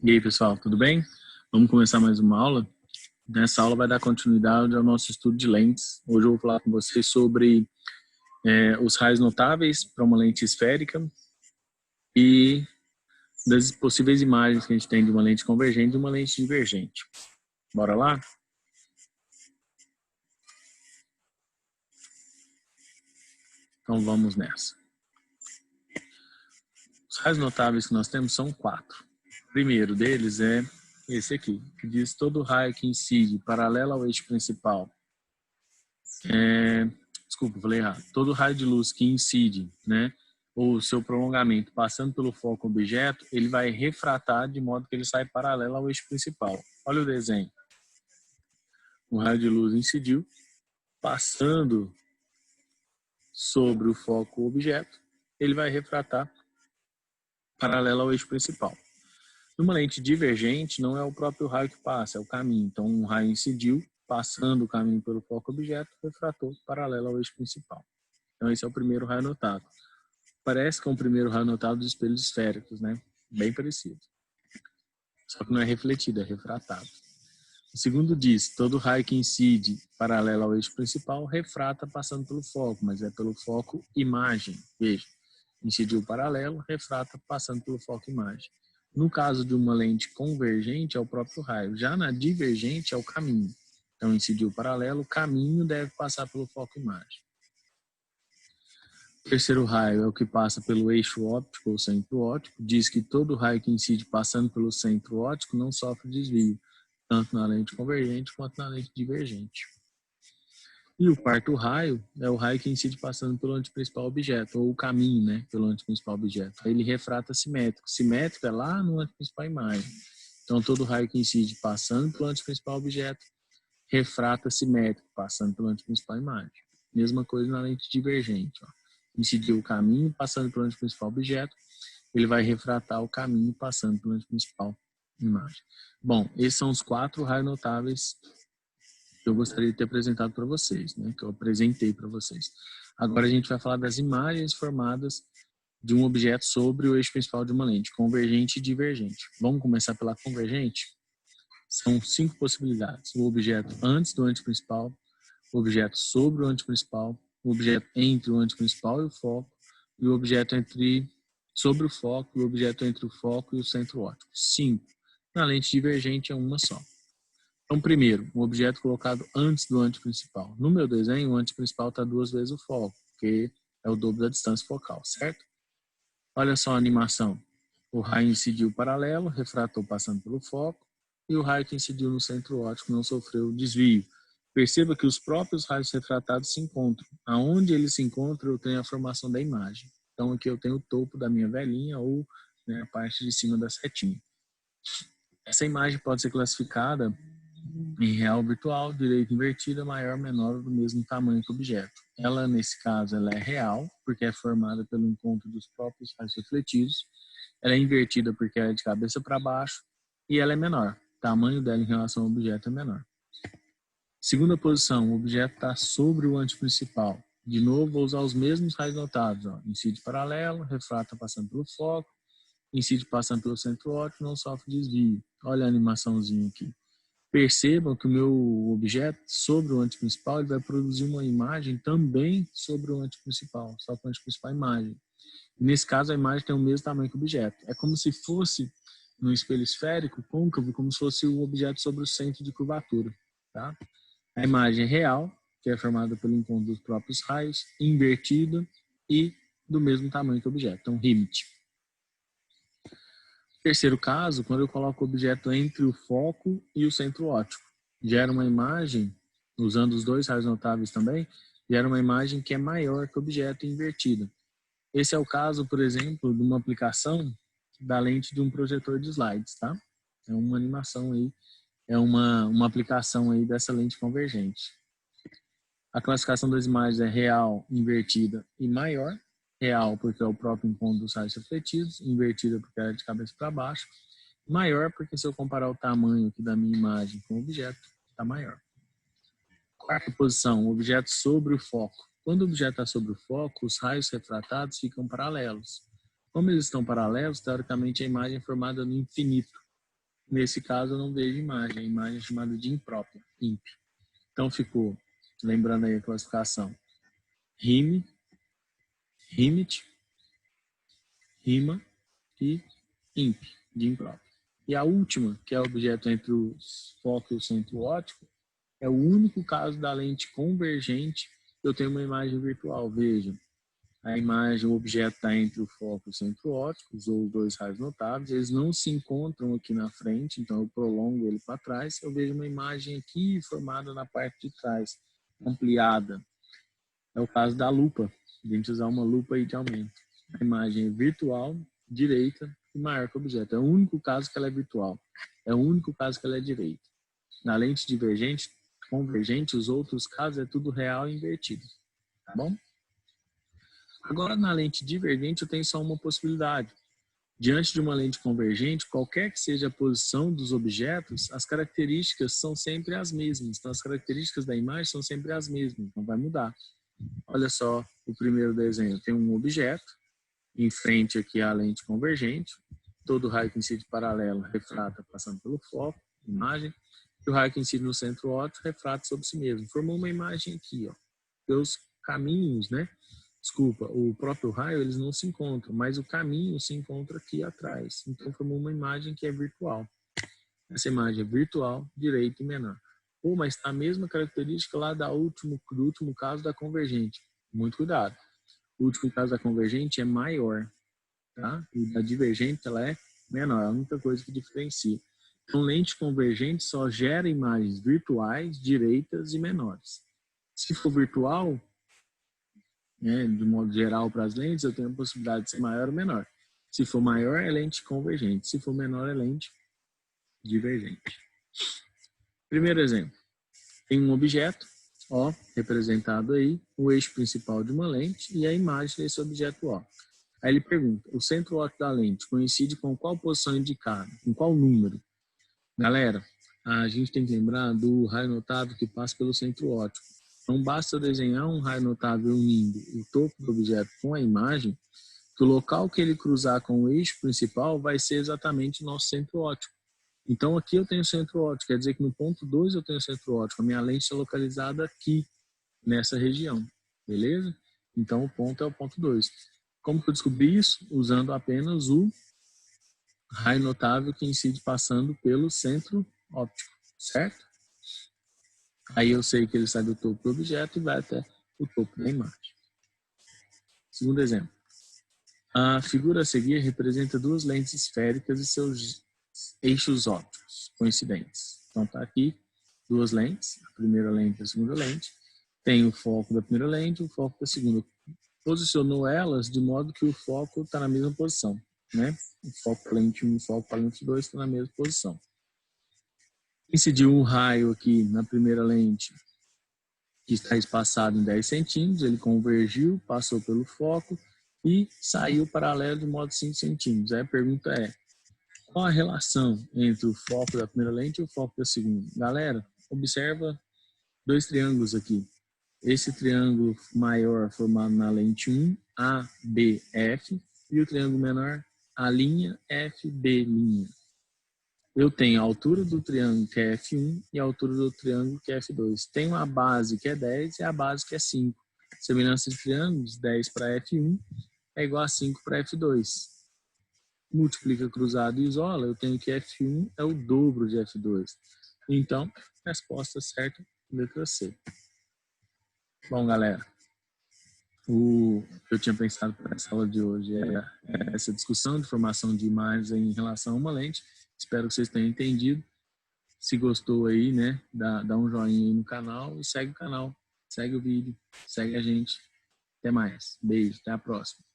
E aí, pessoal, tudo bem? Vamos começar mais uma aula. Nessa aula vai dar continuidade ao nosso estudo de lentes. Hoje eu vou falar com vocês sobre os raios notáveis para uma lente esférica e das possíveis imagens que a gente tem de uma lente convergente e uma lente divergente. Bora lá? Então vamos nessa. Os raios notáveis que nós temos são 4. O primeiro deles é esse aqui, que diz todo raio que incide paralelo ao eixo principal. Desculpa, falei errado. Todo raio de luz que incide, né, ou seu prolongamento passando pelo foco objeto, ele vai refratar de modo que ele sai paralelo ao eixo principal. Olha o desenho. O raio de luz incidiu, passando sobre o foco objeto, ele vai refratar paralelo ao eixo principal. Numa lente divergente, não é o próprio raio que passa, é o caminho. Então, um raio incidiu, passando o caminho pelo foco objeto, refratou paralelo ao eixo principal. Então, esse é o primeiro raio notado. Parece que é um primeiro raio notado dos espelhos esféricos, né? Bem parecido. Só que não é refletido, é refratado. O segundo diz, todo raio que incide paralelo ao eixo principal refrata passando pelo foco, mas é pelo foco imagem. Veja, incidiu paralelo, refrata passando pelo foco imagem. No caso de uma lente convergente, é o próprio raio. Já na divergente, é o caminho. Então, incidiu paralelo, o caminho deve passar pelo foco imagem. O terceiro raio é o que passa pelo eixo óptico ou centro óptico. Diz que todo raio que incide passando pelo centro óptico não sofre desvio, tanto na lente convergente quanto na lente divergente. E o quarto raio é o raio que incide passando pelo anteprincipal objeto, ou o caminho, né, pelo anteprincipal objeto. Aí ele refrata simétrico. Simétrico é lá no anteprincipal imagem. Então, todo raio que incide passando pelo anteprincipal objeto, refrata simétrico, passando pelo anteprincipal imagem. Mesma coisa na lente divergente. Ó. Incidiu o caminho, passando pelo anteprincipal objeto, ele vai refratar o caminho, passando pelo anteprincipal imagem. Bom, esses são os 4 raios notáveis que eu gostaria de ter apresentado para vocês, né? Que eu apresentei para vocês. Agora a gente vai falar das imagens formadas de um objeto sobre o eixo principal de uma lente, convergente e divergente. Vamos começar pela convergente? São 5 possibilidades. O objeto antes do anteprincipal, o objeto sobre o anteprincipal, o objeto entre o anteprincipal e o foco, e o objeto sobre o foco, e o objeto entre o foco e o centro óptico. 5. Na lente divergente é uma só. Então, primeiro, o objeto colocado antes do anteprincipal. No meu desenho, o anteprincipal está 2 vezes o foco, porque é o dobro da distância focal, certo? Olha só a animação. O raio incidiu paralelo, refratou passando pelo foco, e o raio que incidiu no centro óptico não sofreu desvio. Perceba que os próprios raios refratados se encontram. Aonde eles se encontram, eu tenho a formação da imagem. Então, aqui eu tenho o topo da minha velhinha ou, né, a parte de cima da setinha. Essa imagem pode ser classificada em real virtual, direita invertida, maior, menor ou do mesmo tamanho que o objeto. Ela, nesse caso, ela é real, porque é formada pelo encontro dos próprios raios refletidos. Ela é invertida porque ela é de cabeça para baixo. E ela é menor. O tamanho dela em relação ao objeto é menor. Segunda posição, o objeto está sobre o anteprincipal. De novo, vou usar os mesmos raios notados. Ó. Incide paralelo, refrata passando pelo foco, incide passando pelo centro óptico, não sofre desvio. Olha a animaçãozinha aqui. Percebam que o meu objeto sobre o anteprincipal ele vai produzir uma imagem também sobre o anteprincipal, só que o anteprincipal é imagem. E nesse caso, a imagem tem o mesmo tamanho que o objeto. É como se fosse, no espelho esférico, côncavo, como se fosse o objeto sobre o centro de curvatura. Tá? A imagem é real, que é formada pelo encontro dos próprios raios, invertida e do mesmo tamanho que o objeto. Então, limite. Terceiro caso, quando eu coloco o objeto entre o foco e o centro óptico. Gera uma imagem, usando os 2 raios notáveis também, gera uma imagem que é maior que o objeto invertida. Esse é o caso, por exemplo, de uma aplicação da lente de um projetor de slides, tá? É uma animação aí, é uma aplicação aí dessa lente convergente. A classificação das imagens é real, invertida e maior. Real porque é o próprio encontro dos raios refletidos, invertida porque ela é de cabeça para baixo, maior porque se eu comparar o tamanho aqui da minha imagem com o objeto, está maior. Quarta posição, o objeto sobre o foco. Quando o objeto está sobre o foco, os raios refratados ficam paralelos. Como eles estão paralelos, teoricamente a imagem é formada no infinito. Nesse caso, eu não vejo imagem. A imagem é chamada de imprópria, imp. Então, ficou, lembrando aí a classificação, rime, rimit, rima e imp, de impróprio. E a última, que é o objeto entre o foco e o centro óptico, é o único caso da lente convergente que eu tenho uma imagem virtual. Vejam, a imagem, o objeto está entre o foco e o centro óptico, usou os dois raios notáveis, eles não se encontram aqui na frente, então eu prolongo ele para trás, eu vejo uma imagem aqui formada na parte de trás, ampliada. É o caso da lupa, a gente usar uma lupa aí de aumento. A imagem é virtual, direita e maior que o objeto. É o único caso que ela é virtual, é o único caso que ela é direita. Na lente divergente, convergente, os outros casos é tudo real e invertido, tá bom? Agora, na lente divergente, eu tenho só uma possibilidade. Diante de uma lente convergente, qualquer que seja a posição dos objetos, as características são sempre as mesmas. Então, as características da imagem são sempre as mesmas, não vai mudar. Olha só o primeiro desenho. Tem um objeto, em frente aqui a lente convergente, todo raio que incide paralelo refrata passando pelo foco, imagem, e o raio que incide no centro óptico refrata sobre si mesmo. Formou uma imagem aqui, ó. Os caminhos, né? Desculpa, o próprio raio, eles não se encontram, mas o caminho se encontra aqui atrás. Então, formou uma imagem que é virtual. Essa imagem é virtual, direita e menor. Pô, mas está a mesma característica lá do último caso da convergente. Muito cuidado. O último caso da convergente é maior, tá? E da divergente, ela é menor. É a única coisa que diferencia. Então, lente convergente só gera imagens virtuais, direitas e menores. Se for virtual, né, de modo geral para as lentes, eu tenho a possibilidade de ser maior ou menor. Se for maior, é lente convergente. Se for menor, é lente divergente. Primeiro exemplo. Tem um objeto, ó, representado aí, o eixo principal de uma lente e a imagem desse objeto, ó. Aí ele pergunta, o centro óptico da lente coincide com qual posição indicada? Com qual número? Galera, a gente tem que lembrar do raio notável que passa pelo centro óptico. Não basta eu desenhar um raio notável unindo o topo do objeto com a imagem, que o local que ele cruzar com o eixo principal vai ser exatamente o nosso centro óptico. Então aqui eu tenho centro óptico, quer dizer que no ponto 2 eu tenho centro óptico, a minha lente está localizada aqui, nessa região, beleza? Então o ponto é o ponto 2. Como que eu descobri isso? Usando apenas o raio notável que incide passando pelo centro óptico, certo? Aí eu sei que ele sai do topo do objeto e vai até o topo da imagem. Segundo exemplo. A figura a seguir representa duas lentes esféricas e seus eixos ópticos coincidentes. Então está aqui duas lentes, a primeira lente e a segunda lente. Tem o foco da primeira lente e o foco da segunda. Posicionou elas de modo que o foco está na mesma posição, né? O foco para lente 1 e o foco para lente 2 estão na mesma posição. Incidiu um raio aqui na primeira lente, que está espaçado em 10 centímetros, ele convergiu, passou pelo foco e saiu paralelo de modo 5 centímetros. Aí a pergunta é, qual a relação entre o foco da primeira lente e o foco da segunda? Galera, observa dois triângulos aqui. Esse triângulo maior formado na lente 1, ABF, e o triângulo menor, A', FB'. Eu tenho a altura do triângulo, que é F1, e a altura do triângulo, que é F2. Tenho a base, que é 10, e a base, que é 5. Semelhança de triângulos, 10 para F1 é igual a 5 para F2. Multiplica cruzado e isola, eu tenho que F1 é o dobro de F2. Então, resposta certa, letra C. Bom, galera, o que eu tinha pensado para essa aula de hoje é essa discussão de formação de imagens em relação a uma lente. Espero que vocês tenham entendido. Se gostou aí, né, dá um joinha aí no canal e segue o canal, segue o vídeo, segue a gente. Até mais. Beijo, até a próxima.